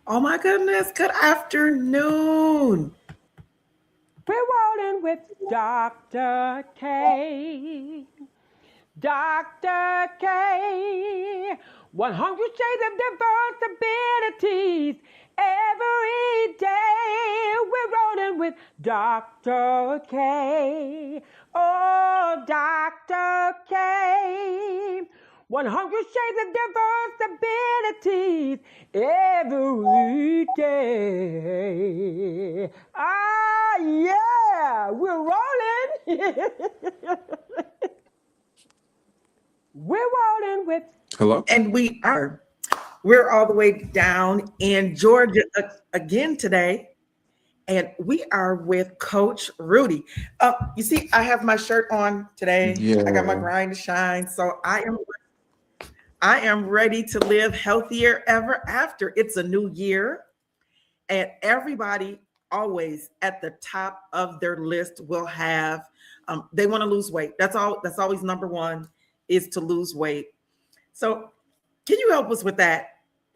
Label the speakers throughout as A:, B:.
A: Oh my goodness. Good afternoon.
B: We're rolling with Dr. K. Dr. K. 100 shades of diversibilities every day. We're rolling with Dr. K. Oh, Dr. K. 100 shades of diversibilities every day. Ah, yeah, we're rolling. We're rolling with.
C: Hello?
A: And we are. We're all the way down in Georgia again today. And we are with Coach Rudy. You see, I have my shirt on today. I got my
C: Yeah,
A: grind to shine. So I am ready to live healthier ever after. It's a new year. And everybody always at the top of their list will have they want to lose weight. That's always number one is to lose weight. So can you help us with that?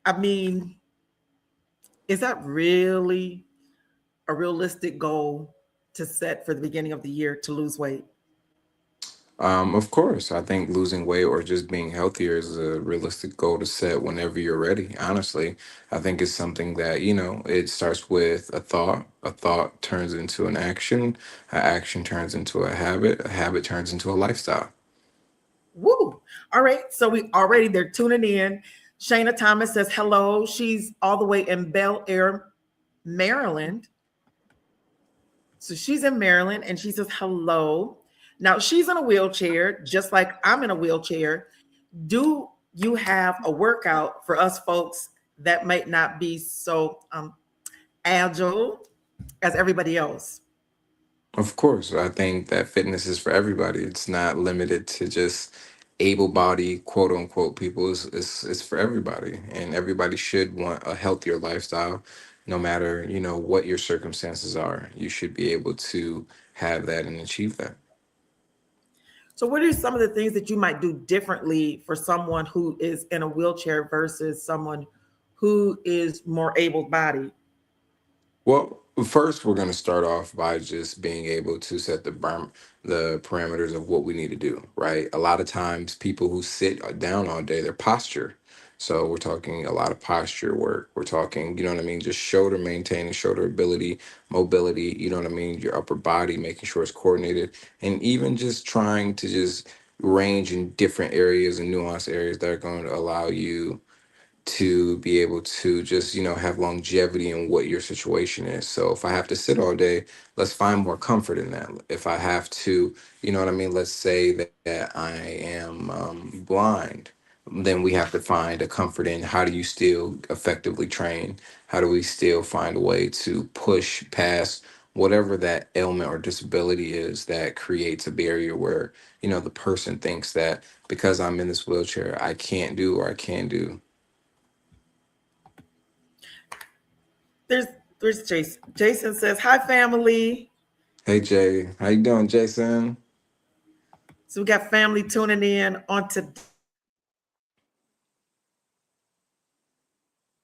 A: I mean, is that really a realistic goal to set for the beginning of the year to lose weight?
C: of course. I think losing weight or just being healthier is a realistic goal to set whenever you're ready. Honestly, I think it's something that, it starts with a thought turns into an action turns into a habit turns into a lifestyle.
A: Woo! All right, so we already they're tuning in. Shayna Thomas says hello. She's all the way in Bel Air, Maryland. So she's in Maryland and she says hello. Now she's in a wheelchair, just like I'm in a wheelchair. Do you have a workout for us folks that might not be so agile as everybody else?
C: Of course, I think that fitness is for everybody. It's not limited to just able-bodied, quote unquote, people. It's for everybody, and everybody should want a healthier lifestyle, no matter what your circumstances are. You should be able to have that and achieve that.
A: So, what are some of the things that you might do differently for someone who is in a wheelchair versus someone who is more able bodied?
C: Well, first we're going to start off by just being able to set the parameters of what we need to do, right? A lot of times people who sit down all day, their posture. So we're talking a lot of posture work. We're talking, just shoulder maintaining, shoulder ability, mobility, your upper body, making sure it's coordinated, and even just trying to just range in different areas and nuanced areas that are going to allow you to be able to just have longevity in what your situation is. So if I have to sit all day, let's find more comfort in that. If I have to, let's say that I am blind, then we have to find a comfort in how do you still effectively train, how do we still find a way to push past whatever that ailment or disability is that creates a barrier where the person thinks that because I'm in this wheelchair I can't do or I can do.
A: There's there's Jason. Jason says, "Hi family."
C: Hey Jay, how you doing, Jason?
A: So we got family tuning in on to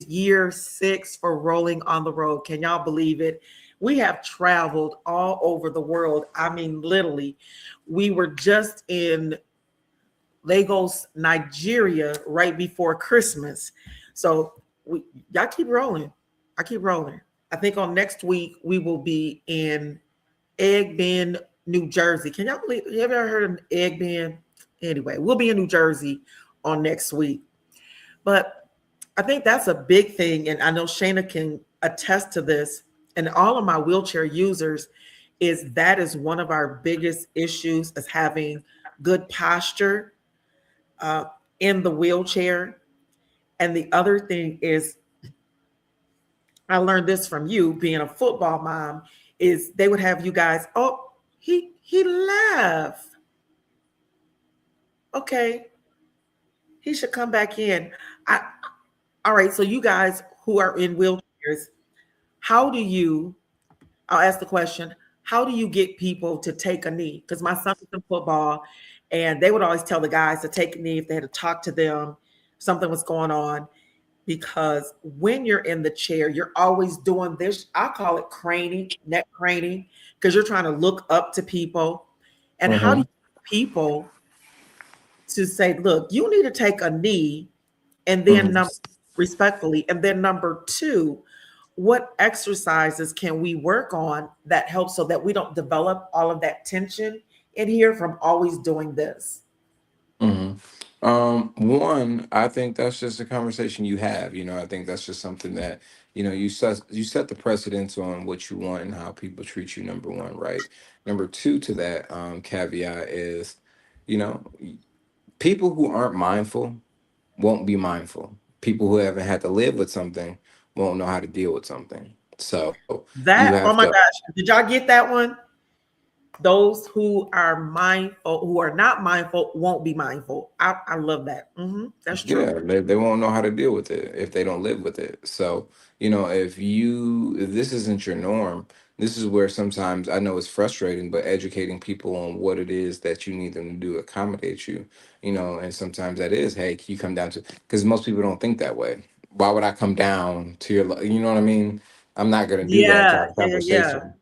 A: year 6 for Rolling on the Road. Can y'all believe it? We have traveled all over the world. I mean, literally, we were just in Lagos, Nigeria, right before Christmas. So y'all keep rolling. I keep rolling. I think on next week we will be in Egg Bend, New Jersey. Can y'all believe? You ever heard of Egg Bend? Anyway, we'll be in New Jersey on next week. But I think that's a big thing, and I know Shayna can attest to this. And all of my wheelchair users is that is one of our biggest issues is having good posture uh, in the wheelchair. And the other thing is, I learned this from you being a football mom, is they would have you guys, oh, he left. Okay, he should come back in. I all right, so you guys who are in wheelchairs, how do you I'll ask the question, how do you get people to take a knee? Because my son was in football and they would always tell the guys to take a knee if they had to talk to them, something was going on. because when you're in the chair, you're always doing this. I call it craning, neck craning, because you're trying to look up to people. And how do you
C: Mm-hmm.
A: get people to say, look, you need to take a knee, and then
C: Mm-hmm.
A: respectfully, and then number two, what exercises can we work on that helps so that we don't develop all of that tension in here from always doing this?
C: Mm-hmm. One, I think that's just a conversation you have. I think that's just something that you set the precedence on what you want and how people treat you. Number one, right? Number two to that caveat is, you know, people who aren't mindful won't be mindful. People who haven't had to live with something won't know how to deal with something. So you
A: That, oh
C: have
A: my
C: to.
A: gosh, did y'all get that one? Those who are mindful, who are not mindful, won't be mindful. I love that. That's
C: Yeah,
A: true.
C: they won't know how to deal with it if they don't live with it. So, if this isn't your norm, this is where sometimes I know it's frustrating, but educating people on what it is that you need them to do to accommodate you, and sometimes that is, hey, can you come down to, because most people don't think that way. Why would I come down to you know what I mean? I'm not going to do that
A: Yeah,
C: type of
A: yeah, yeah.
C: conversation.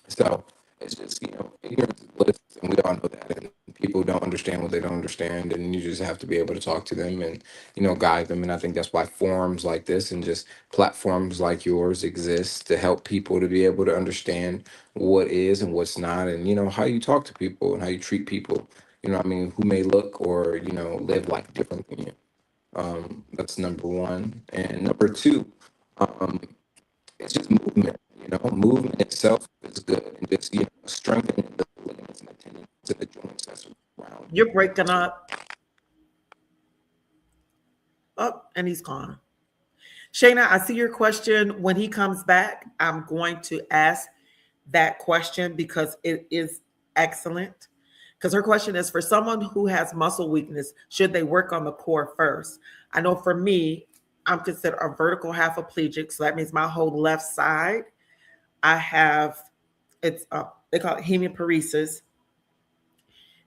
C: So it's just, ignorance is bliss, and we all know that. And people don't understand what they don't understand, and you just have to be able to talk to them and, guide them. And I think that's why forums like this and just platforms like yours exist to help people to be able to understand what is and what's not, and how you talk to people and how you treat people. What I mean, who may look or live like different than you. That's number one, and number two. Um, it's just movement. Movement itself is good, and just strengthening the ligaments and the tendons and the joints that's around you.
A: You're breaking up. Oh, and he's gone. Shayna, I see your question. When he comes back, I'm going to ask that question because it is excellent. Because her question is, for someone who has muscle weakness, should they work on the core first? I know for me, I'm considered a vertical halfiplegic, so that means my whole left side. I have it's they call it hemiparesis.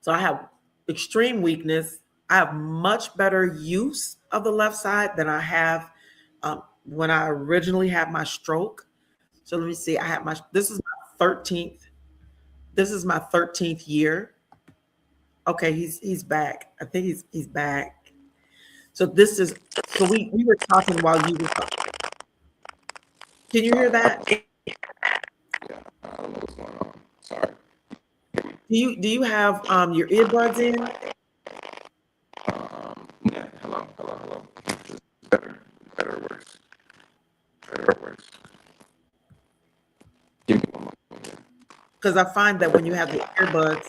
A: So I have extreme weakness. I have much better use of the left side than I have when I originally had my stroke. So let me see. I had my this is my 13th. This is my 13th year. Okay, he's back. I think he's back. So this is so we were talking while you were talking. Can you hear
C: Sorry,
A: that?
C: yeah, I don't know what's going on. Sorry.
A: Do you have your earbuds in?
C: Yeah. Hello, hello, hello. Is this better, better or worse? Better or worse? Give me one moment.
A: Because I find that when you have the earbuds,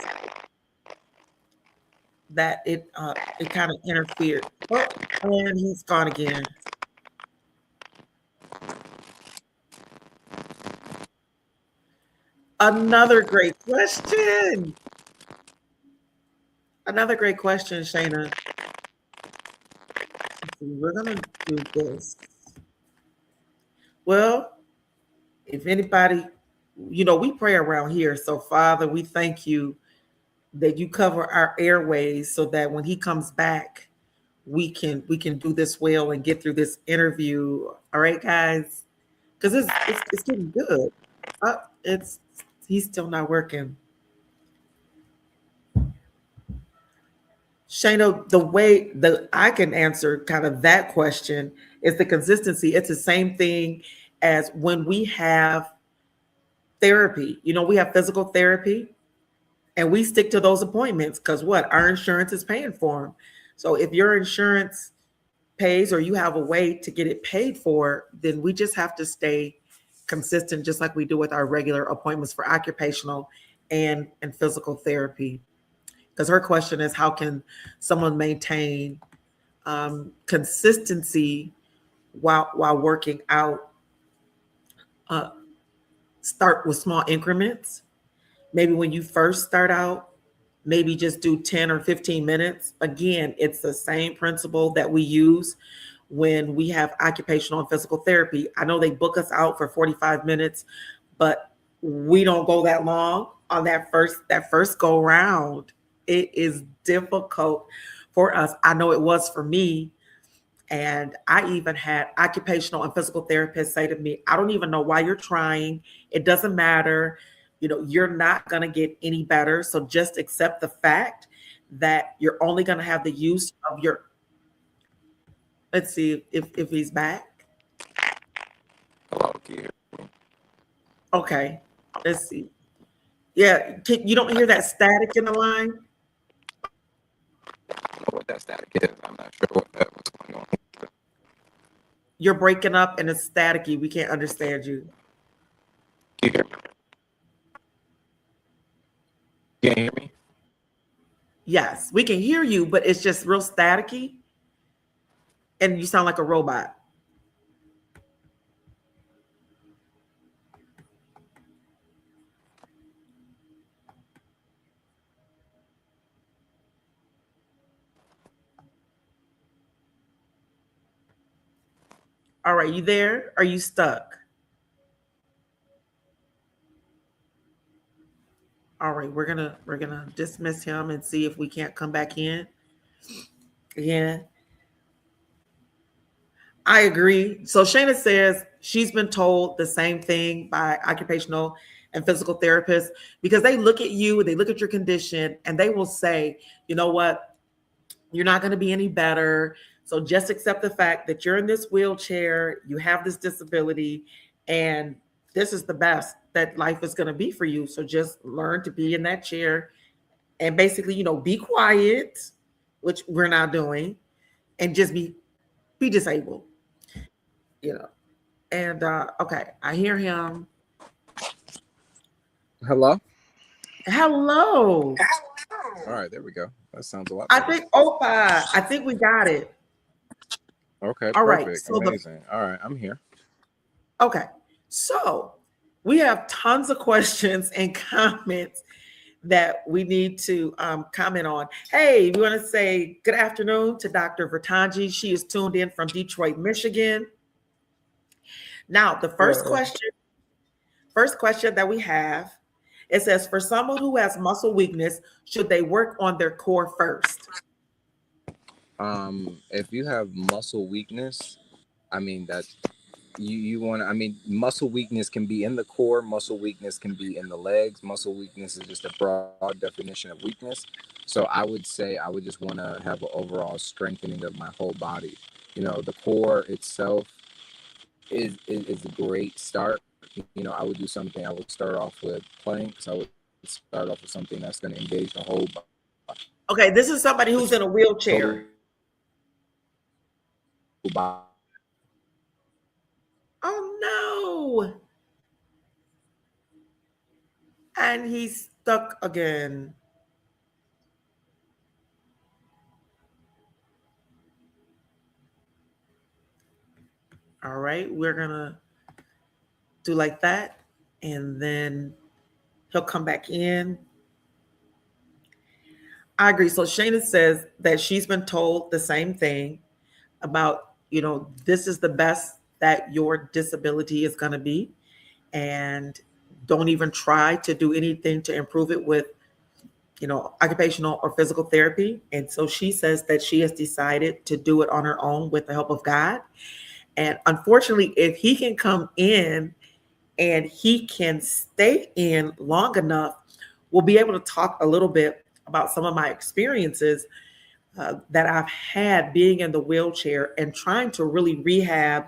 A: that it kind of interfered. Oh, and he's gone again. Another great question. Another great question, Shayna. Let's see, we're gonna do this. Well, if anybody, we pray around here. So, Father, we thank you that you cover our airways so that when he comes back, we can do this well and get through this interview. All right, guys, because it's getting good. It's he's still not working. Shano, the way that I can answer kind of that question is the consistency. It's the same thing as when we have therapy. We have physical therapy and we stick to those appointments because what? Our insurance is paying for them. So if your insurance pays or you have a way to get it paid for, then we just have to stay consistent, just like we do with our regular appointments for occupational and physical therapy. Because her question is, how can someone maintain consistency while working out? Uh, Start with small increments. Maybe when you first start out, maybe just do 10 or 15 minutes. Again, it's the same principle that we use when we have occupational and physical therapy. I know they book us out for 45 minutes, but we don't go that long on that first go round. It is difficult for us. I know it was for me. And I even had occupational and physical therapists say to me, I don't even know why you're trying. It doesn't matter. You're not going to get any better. So just accept the fact that you're only going to have the use of your. Let's see if he's back.
C: Hello, can you hear me?
A: Okay. Let's see. Yeah. You don't hear that static in the line?
C: I don't know what that static is. I'm not sure what's going on.
A: You're breaking up and it's staticky. We can't understand you.
C: Can you hear me? Can you hear me?
A: Yes, we can hear you, but it's just real staticky and you sound like a robot. All right, you there? Are you stuck? All right, we're gonna dismiss him and see if we can't come back in. Yeah, I agree. So Shayna says she's been told the same thing by occupational and physical therapists because they look at you, they look at your condition, and they will say, you know what, you're not going to be any better. So just accept the fact that you're in this wheelchair, you have this disability, and this is the best that life is going to be for you. So just learn to be in that chair and basically, be quiet, which we're not doing, and just be disabled, you know. And okay, I hear him.
D: Hello?
A: Hello.
D: All right, there we go. That sounds a lot
A: I
D: better.
A: think Opa, I think we got it.
D: Okay,
A: All right.
D: perfect.
A: So
D: Amazing. All right, I'm here.
A: okay. So we have tons of questions and comments that we need to comment on. Hey, we want to say good afternoon to Dr. Vertanji. She is tuned in from Detroit, Michigan. Now, the first question that we have, it says, for someone who has muscle weakness, should they work on their core first?
D: If you have muscle weakness, I mean that you want to, I mean, muscle weakness can be in the core, muscle weakness can be in the legs, muscle weakness is just a broad definition of weakness. So I would say I would just want to have an overall strengthening of my whole body. The core itself is a great start. I would do something. I would start off with planks. I would start off with something that's going to engage the whole
A: Okay, this is somebody who's in a wheelchair.
D: body.
A: Oh no. And he's stuck again. All right, we're gonna do like that, and then he'll come back in. I agree. So Shayna says that she's been told the same thing about, this is the best that your disability is gonna be, and don't even try to do anything to improve it with, occupational or physical therapy. And so she says that she has decided to do it on her own with the help of God. And unfortunately, if he can come in and he can stay in long enough, we'll be able to talk a little bit about some of my experiences that I've had being in the wheelchair and trying to really rehab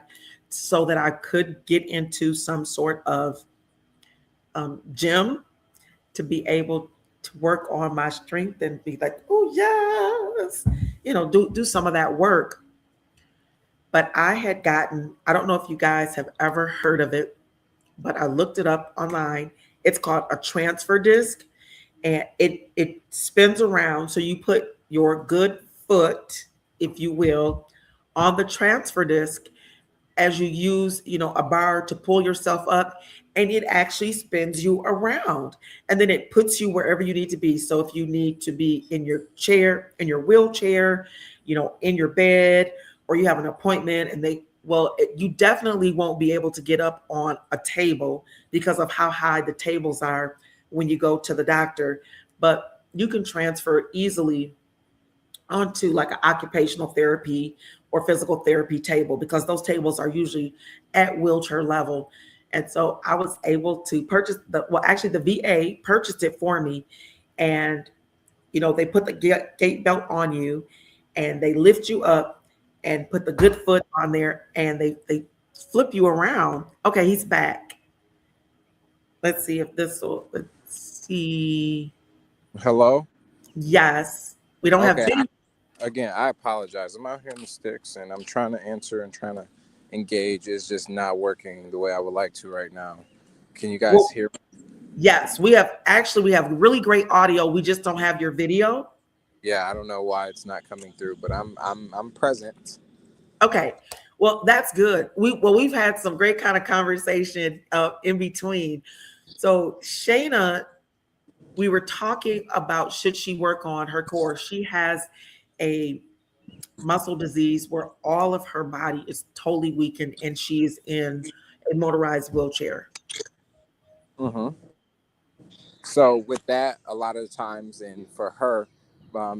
A: so that I could get into some sort of gym to be able to work on my strength and be like, oh yes, do some of that work. But I had gotten, I don't know if you guys have ever heard of it, but I looked it up online. It's called a transfer disc, and it spins around. So you put your good foot, if you will, on the transfer disc as you use, a bar to pull yourself up, and it actually spins you around. And then it puts you wherever you need to be. So if you need to be in your chair, in your wheelchair, in your bed, or you have an appointment and you definitely won't be able to get up on a table because of how high the tables are when you go to the doctor, but you can transfer easily onto like an occupational therapy or physical therapy table, because those tables are usually at wheelchair level. And so I was able to purchase actually the VA purchased it for me. And, they put the gait belt on you and they lift you up and put the good foot on there and they flip you around. Okay, he's back. Let's see if let's see.
D: Hello.
A: Yes, we don't have
D: Okay.
A: video.
D: Again, I apologize. I'm out here in the sticks and I'm trying to answer and trying to engage. It's just not working the way I would like to right now. Can you guys
A: Well,
D: hear?
A: yes, we have really great audio. We just don't have your video.
D: Yeah, I don't know why it's not coming through, but I'm present.
A: Okay. Well, that's good. We've had some great kind of conversation in between. So Shayna, we were talking about should she work on her core. She has a muscle disease where all of her body is totally weakened and she's in a motorized wheelchair.
D: Mm-hmm. So with that, a lot of the times, and for her,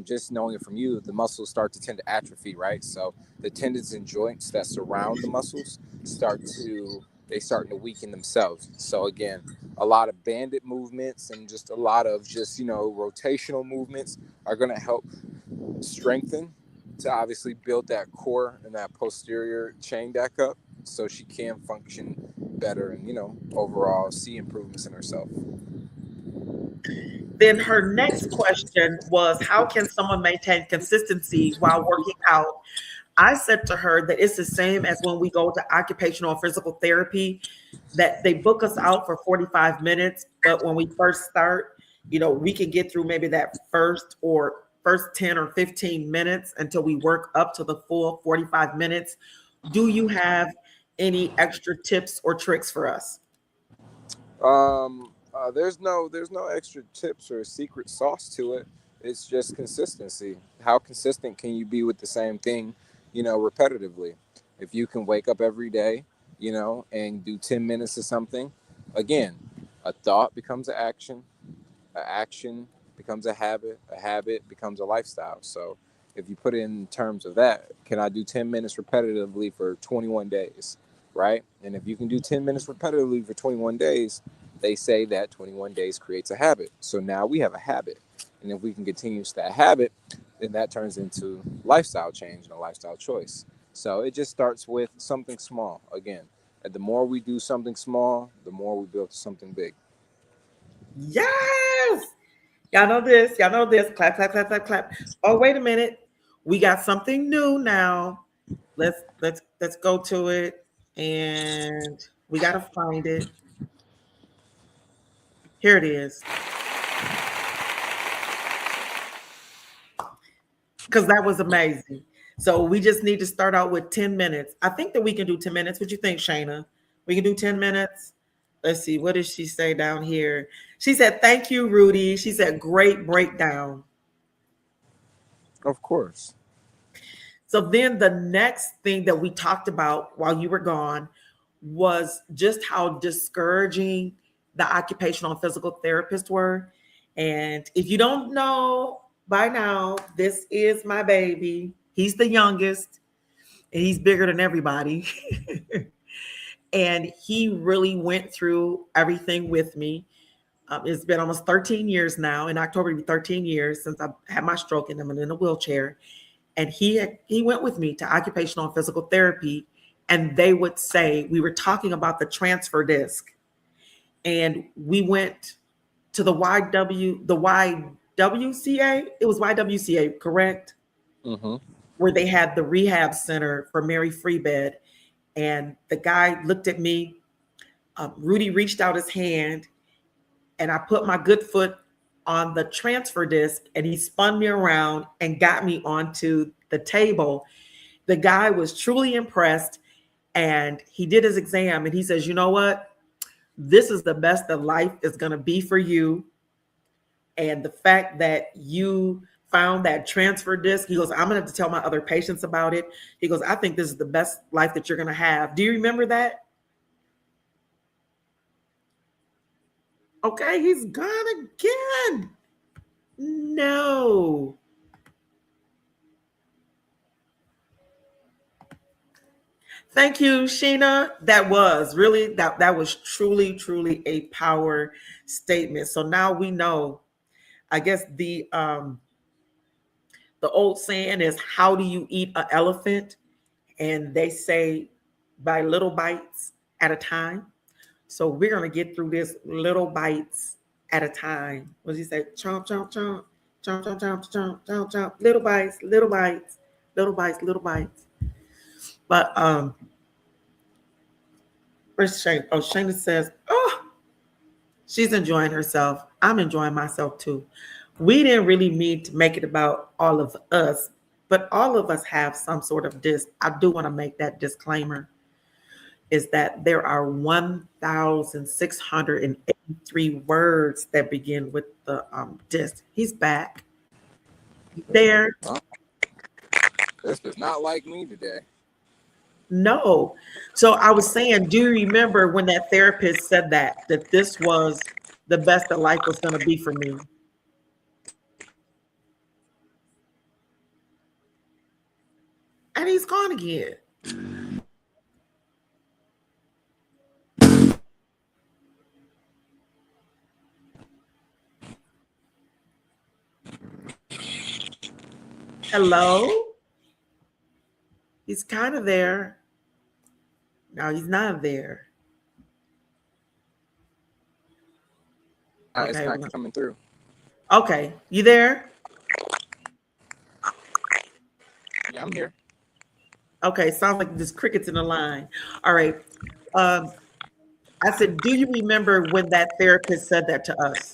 D: just knowing it from you, the muscles start to tend to atrophy, right? So the tendons and joints that surround the muscles start to weaken themselves. So again, a lot of banded movements and just a lot of rotational movements are going to help strengthen to obviously build that core and that posterior chain back up so she can function better and overall see improvements in herself.
A: Then her next question was, how can someone maintain consistency while working out? I said to her that it's the same as when we go to occupational or physical therapy, that they book us out for 45 minutes. But when we first start, we can get through maybe that first 10 or 15 minutes until we work up to the full 45 minutes. Do you have any extra tips or tricks for us?
D: There's no extra tips or secret sauce to it. It's just consistency. How consistent can you be with the same thing, repetitively? If you can wake up every day, and do 10 minutes of something, again, a thought becomes an action becomes a habit becomes a lifestyle. So if you put it in terms of that, can I do 10 minutes repetitively for 21 days? Right? And if you can do 10 minutes repetitively for 21 days, they say that 21 days creates a habit. So now we have a habit. And if we can continue that habit, then that turns into lifestyle change and a lifestyle choice. So it just starts with something small. Again, and the more we do something small, the more we build something big.
A: Yes. Y'all know this. Y'all know this. Clap, clap, clap, clap, clap. Oh, wait a minute. We got something new now. Let's go to it. And we gotta find it. Here it is. Because that was amazing. So we just need to start out with 10 minutes. I think that we can do 10 minutes. What you think, Shayna? We can do 10 minutes. Let's see. What does she say down here? She said, thank you, Rudy. She said, great breakdown.
D: Of course.
A: So then the next thing that we talked about while you were gone was just how discouraging the occupational and physical therapists were. And if you don't know by now, this is my baby. He's the youngest and he's bigger than everybody. And he really went through everything with me. It's been almost 13 years now. In October, it'll be 13 years since I had my stroke and I'm in a wheelchair. And he went with me to occupational and physical therapy, and they would say, we were talking about the transfer disc, and we went to the YWCA. It was YWCA, correct?
D: Mm-hmm.
A: Where they had the rehab center for Mary Free Bed. And the guy looked at me. Rudy reached out his hand, and I put my good foot on the transfer disc, and he spun me around and got me onto the table. The guy was truly impressed, and he did his exam and he says, you know what? This is the best that life is going to be for you. And the fact that you found that transfer disc, he goes, I'm going to have to tell my other patients about it. He goes, I think this is the best life that you're going to have. Do you remember that? Okay, he's gone again. No. Thank you, Sheena. That was really that was truly a power statement. So now we know. I guess the old saying is, "How do you eat an elephant?" And they say by little bites at a time. So we're gonna get through this little bites at a time. What does he say? Chomp, chomp, chomp, chomp, chomp, chomp, chomp, chomp, chomp. Little bites, little bites, little bites, little bites. But where's Shane? Oh, Shana says, oh, she's enjoying herself. I'm enjoying myself too. We didn't really mean to make it about all of us, but all of us have some sort of I do want to make that disclaimer is that there are 1,683 words that begin with the disc. He's back. There.
C: Huh? This is not like me today.
A: No. So I was saying, do you remember when that therapist said that this was the best that life was going to be for me? And he's gone again. Hello? He's kind of there. No, he's not there.
C: It's not coming through.
A: Okay, you there?
C: Yeah, I'm here.
A: Okay, sounds like there's crickets in the line. All right. I said, do you remember when that therapist said that to us?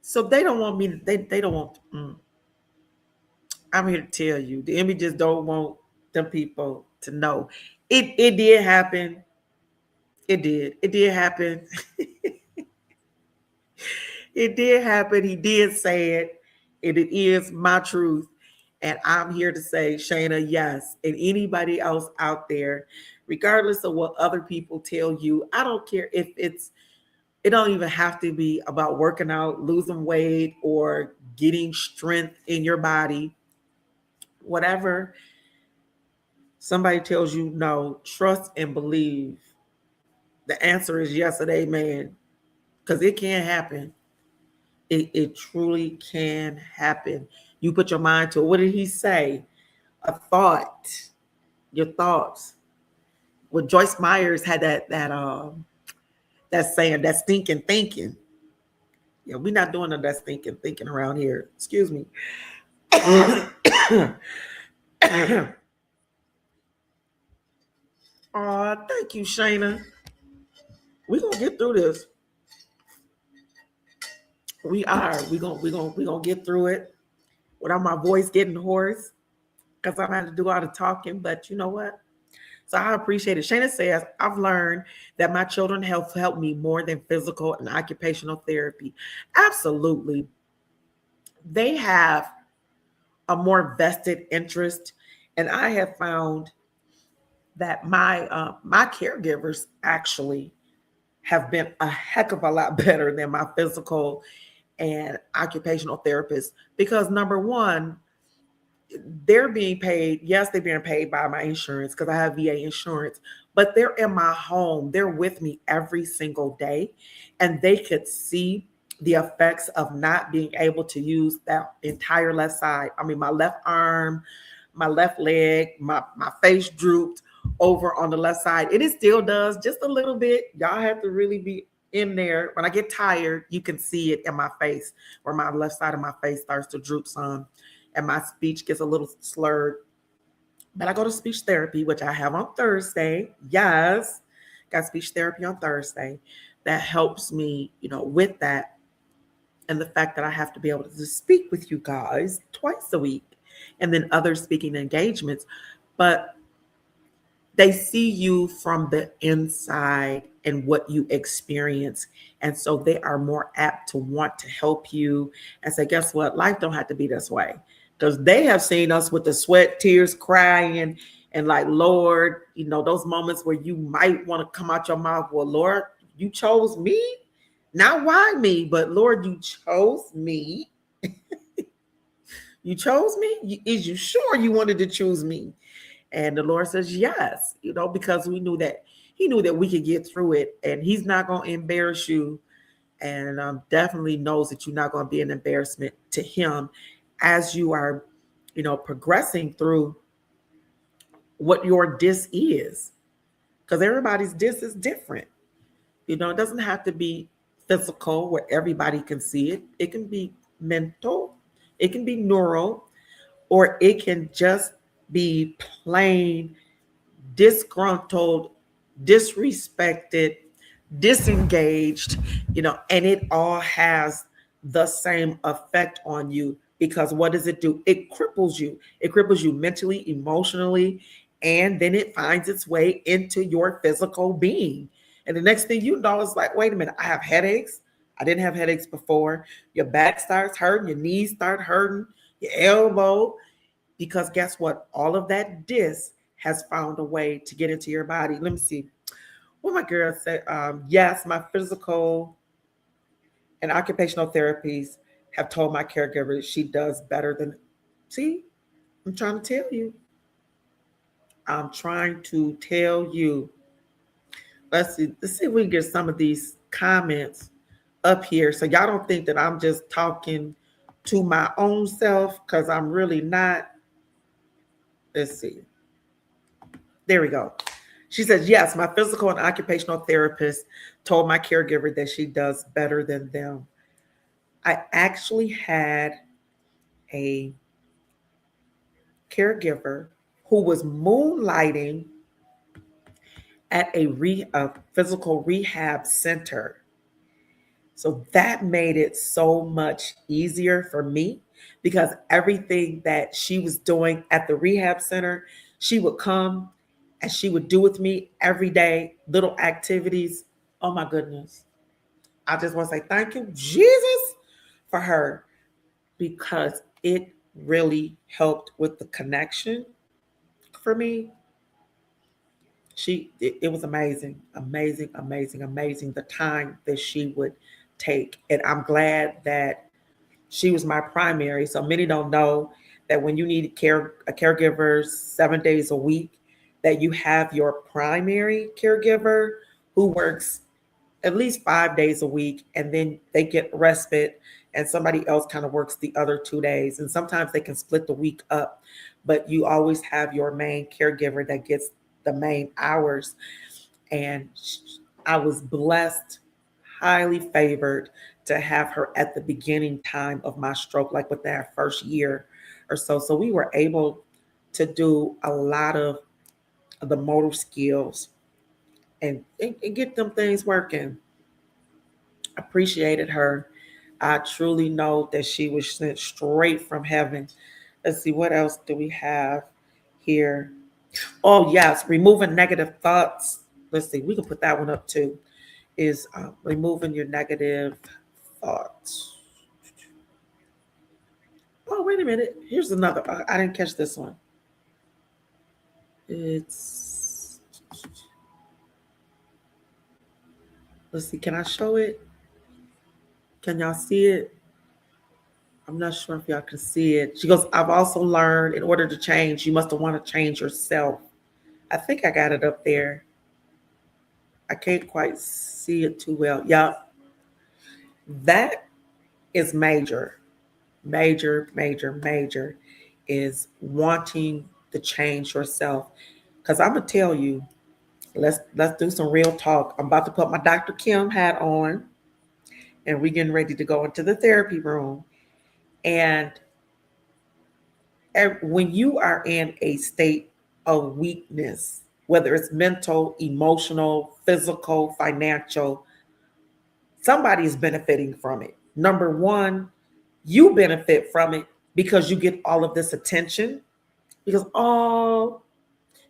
A: So they don't want me to, they don't want, I'm here to tell you, the enemy just don't want them people to know. It did happen. It did happen. It did happen. He did say it. And it is my truth. And I'm here to say, Shayna, yes. And anybody else out there, regardless of what other people tell you, I don't care if it don't even have to be about working out, losing weight, or getting strength in your body. Whatever somebody tells you, no, trust and believe. The answer is yes and amen. Because it can happen. It truly can happen. You put your mind to it. What did he say? A thought, your thoughts. Well, Joyce Myers had that saying, that stinking thinking. Yeah, we're not doing that stinking thinking around here. Excuse me. Oh, thank you, Shayna. We're gonna get through this. We are. We're gonna get through it without my voice getting hoarse. Because I'm having to do all the talking, but you know what? So I appreciate it. Shayna says, I've learned that my children have helped me more than physical and occupational therapy. Absolutely. They have a more vested interest. And I have found that my caregivers actually have been a heck of a lot better than my physical and occupational therapists. Because number one, they're being paid. Yes, they're being paid by my insurance because I have VA insurance, but they're in my home. They're with me every single day, and they could see the effects of not being able to use that entire left side. I mean, my left arm, my left leg, my face drooped over on the left side. And it still does just a little bit. Y'all have to really be in there. When I get tired, you can see it in my face where my left side of my face starts to droop some. And my speech gets a little slurred. But I go to speech therapy, which I have on Thursday. Yes, got speech therapy on Thursday. That helps me, with that. And the fact that I have to be able to speak with you guys twice a week. And then other speaking engagements. But they see you from the inside and what you experience. And so they are more apt to want to help you and say, guess what? Life don't have to be this way. Because they have seen us with the sweat, tears, crying, and like, Lord, those moments where you might want to come out your mouth, well, Lord, You chose me? Not why me, but Lord, you chose me. You chose me? Is you sure you wanted to choose me? And the Lord says, yes, because we knew that He knew that we could get through it, and He's not going to embarrass you, and definitely knows that you're not going to be an embarrassment to Him as you are, progressing through what your dis is, because everybody's dis is different. It doesn't have to be physical where everybody can see it. It can be mental, it can be neural, or it can just be plain disgruntled, disrespected, disengaged, and it all has the same effect on you, because what does it do? It cripples you. It cripples you mentally, emotionally, and then it finds its way into your physical being. And the next thing you know, it's like, wait a minute, I have headaches. I didn't have headaches before. Your back starts hurting, your knees start hurting, your elbow, because guess what? All of that dis has found a way to get into your body. Let me see. What my girl said. Yes, my physical and occupational therapies have told my caregiver she does better than. See, I'm trying to tell you. I'm trying to tell you. Let's see. Let's see if we can get some of these comments up here, so y'all don't think that I'm just talking to my own self, because I'm really not. Let's see. There we go. She says, yes, my physical and occupational therapist told my caregiver that she does better than them. I actually had a caregiver who was moonlighting at a physical rehab center. So that made it so much easier for me, because everything that she was doing at the rehab center, she would come and she would do with me every day, little activities. Oh my goodness. I just want to say thank you, Jesus, for her, because it really helped with the connection for me. It was amazing, amazing, amazing, amazing, the time that she would take. And I'm glad that she was my primary. So many don't know that when you need a caregiver 7 days a week, that you have your primary caregiver who works at least 5 days a week, and then they get respite, and somebody else kind of works the other 2 days. And sometimes they can split the week up, but you always have your main caregiver that gets the main hours. And I was blessed, highly favored, to have her at the beginning time of my stroke, like within that first year or so. So we were able to do a lot of the motor skills and get them things working. Appreciated her. I truly know that she was sent straight from heaven. Let's see, what else do we have here? Oh, yes, removing negative thoughts. Let's see, we can put that one up too. Is removing your negative thoughts. Oh, wait a minute. Here's another. I didn't catch this one. It's. Let's see, can I show it? Can y'all see it? I'm not sure if y'all can see it. She goes, I've also learned in order to change, you must want to change yourself. I think I got it up there. I can't quite see it too well. Yeah, that is major, major, major, major, is wanting to change yourself. Because I'm gonna tell you, let's do some real talk. I'm about to put my Dr. Kim hat on, and we're getting ready to go into the therapy room. And when you are in a state of weakness, whether it's mental, emotional, physical, financial, somebody is benefiting from it. Number one, you benefit from it because you get all of this attention. Because, oh,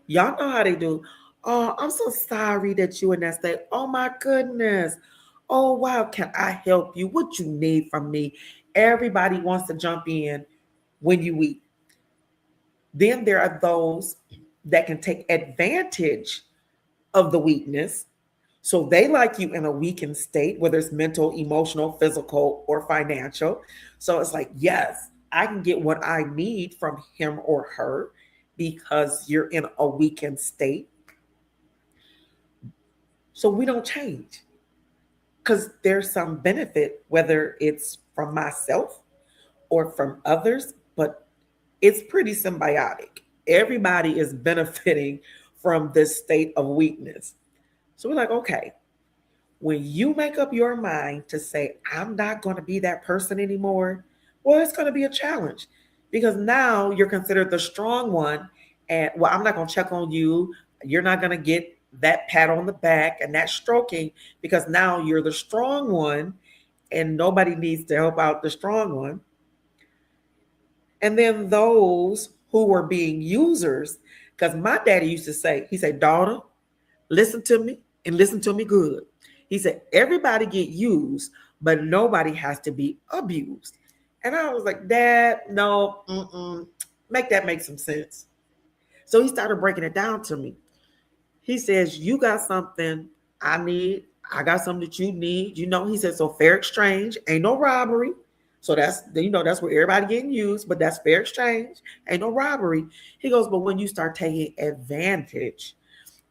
A: y'all know how they do. Oh, I'm so sorry that you in that state. Oh my goodness. Oh wow, can I help you? What you need from me? Everybody wants to jump in when you weak. Then there are those that can take advantage of the weakness. So they like you in a weakened state, whether it's mental, emotional, physical, or financial. So it's like, yes, I can get what I need from him or her because you're in a weakened state. So we don't change because there's some benefit, whether it's from myself or from others, but it's pretty symbiotic. Everybody is benefiting from this state of weakness. So we're like, okay, when you make up your mind to say, I'm not going to be that person anymore, well, it's going to be a challenge because now you're considered the strong one. And well, I'm not going to check on you. You're not going to get that pat on the back and that stroking because now you're the strong one and nobody needs to help out the strong one. And then those who were being users, because my daddy used to say, he said, daughter, listen to me and listen to me good. He said, everybody get used, but nobody has to be abused. And I was like, Dad, no, make that make some sense. So he started breaking it down to me. He says, you got something I need. I got something that you need. He said, so fair exchange, ain't no robbery. So that's where everybody getting used, but that's fair exchange, ain't no robbery. He goes, but when you start taking advantage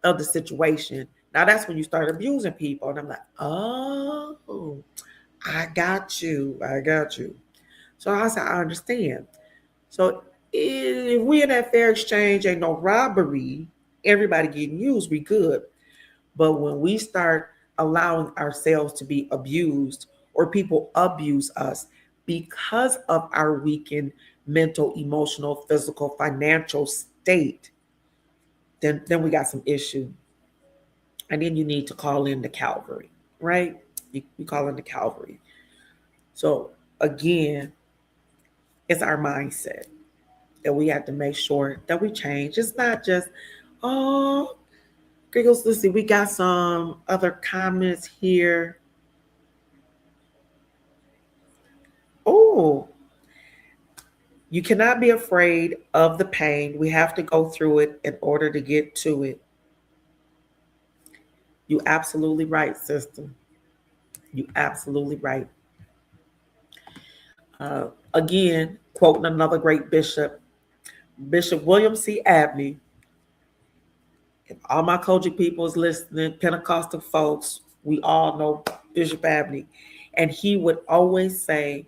A: of the situation, now that's when you start abusing people. And I'm like, oh, I got you. So I said, I understand. So if we in that fair exchange, ain't no robbery, everybody getting used, we good. But when we start allowing ourselves to be abused or people abuse us because of our weakened mental, emotional, physical, financial state, then we got some issue. And then you need to call in the Calvary, right? You call in the Calvary. So again, it's our mindset that we have to make sure that we change. It's not just, oh, Giggles, let's see, we got some other comments here. Oh, you cannot be afraid of the pain. We have to go through it in order to get to it. You absolutely right, sister. You absolutely right. Again, quoting another great bishop, Bishop William C. Abney. If all my Kojic people is listening, Pentecostal folks, we all know Bishop Abney. And he would always say,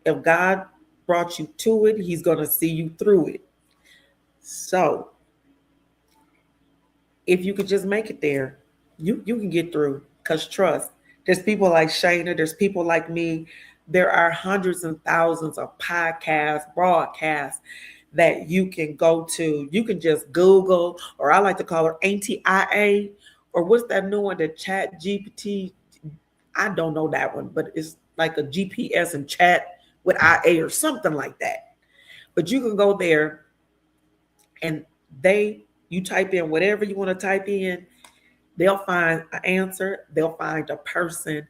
A: if God brought you to it, he's going to see you through it. So if you could just make it there, you can get through. Because trust, there's people like Shayna, there's people like me. There are hundreds and thousands of podcasts, broadcasts that you can go to. You can just Google, or I like to call her Auntie IA, or what's that new one, the Chat GPT? I don't know that one, but it's like a GPS and chat with IA or something like that. But you can go there and you type in whatever you want to type in, they'll find an answer, they'll find a person,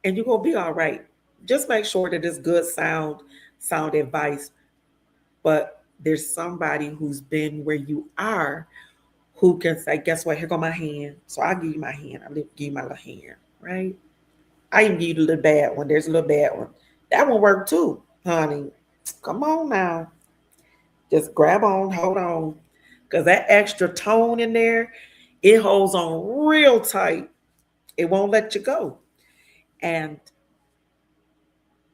A: and you're gonna be all right. Just make sure that it's good sound advice. But there's somebody who's been where you are who can say, guess what? Here go my hand. So I'll give you my hand. I'll give you my little hand, right? I even give you the little bad one. There's a little bad one. That one worked too, honey. Come on now. Just grab on, hold on. Because that extra tone in there, it holds on real tight. It won't let you go. And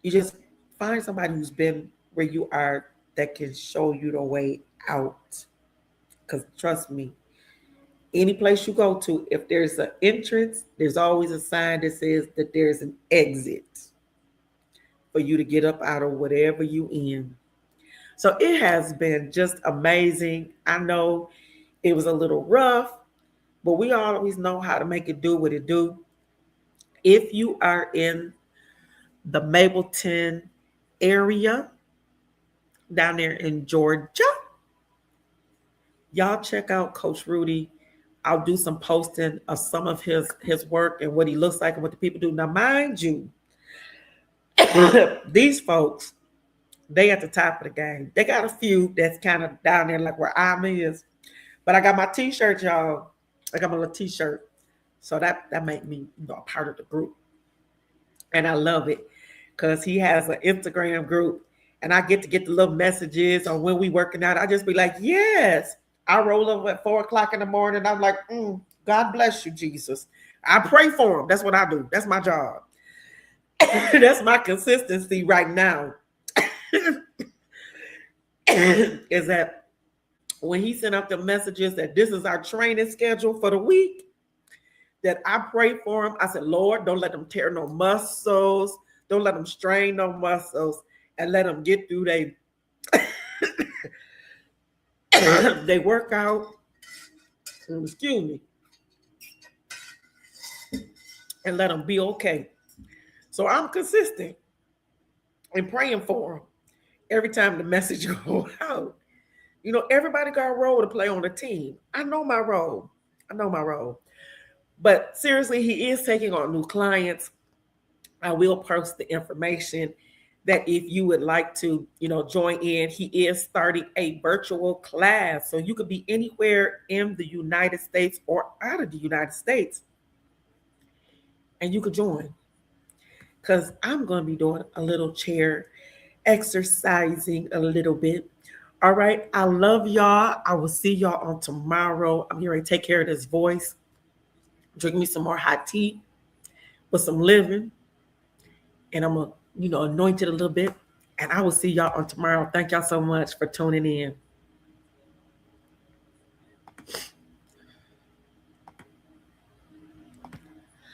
A: you just find somebody who's been where you are that can show you the way out. Because trust me, any place you go to, if there's an entrance, there's always a sign that says that there's an exit for you to get up out of whatever you in. So it has been just amazing. I know it was a little rough, but we always know how to make it do what it do. If you are in the Mableton area down there in Georgia, y'all check out Coach Rudy. I'll do some posting of some of his work and what he looks like and what the people do. Now, mind you, these folks, they at the top of the game. They got a few that's kind of down there like where I'm is. But I got my t-shirt, y'all. I got my little t-shirt. So that made me, a part of the group. And I love it because he has an Instagram group and I get the little messages on when we working out. I just be like, yes. I roll over at 4 o'clock in the morning. I'm like, God bless you, Jesus. I pray for him. That's what I do. That's my job. That's my consistency right now. Is that when he sent out the messages that this is our training schedule for the week, that I prayed for him. I said, Lord, don't let them tear no muscles. Don't let them strain no muscles, and let them get through they work out. Excuse me. And let them be okay. So I'm consistent in praying for them every time the message goes out. Everybody got a role to play on the team. I know my role. But seriously, he is taking on new clients. I will post the information that if you would like to, join in, he is starting a virtual class. So you could be anywhere in the United States or out of the United States, and you could join. Because I'm going to be doing a little chair exercising a little bit. All right. I love y'all. I will see y'all on tomorrow. I'm here to take care of this voice. Drink me some more hot tea with some living. And I'm going to, anoint it a little bit. And I will see y'all on tomorrow. Thank y'all so much for tuning in.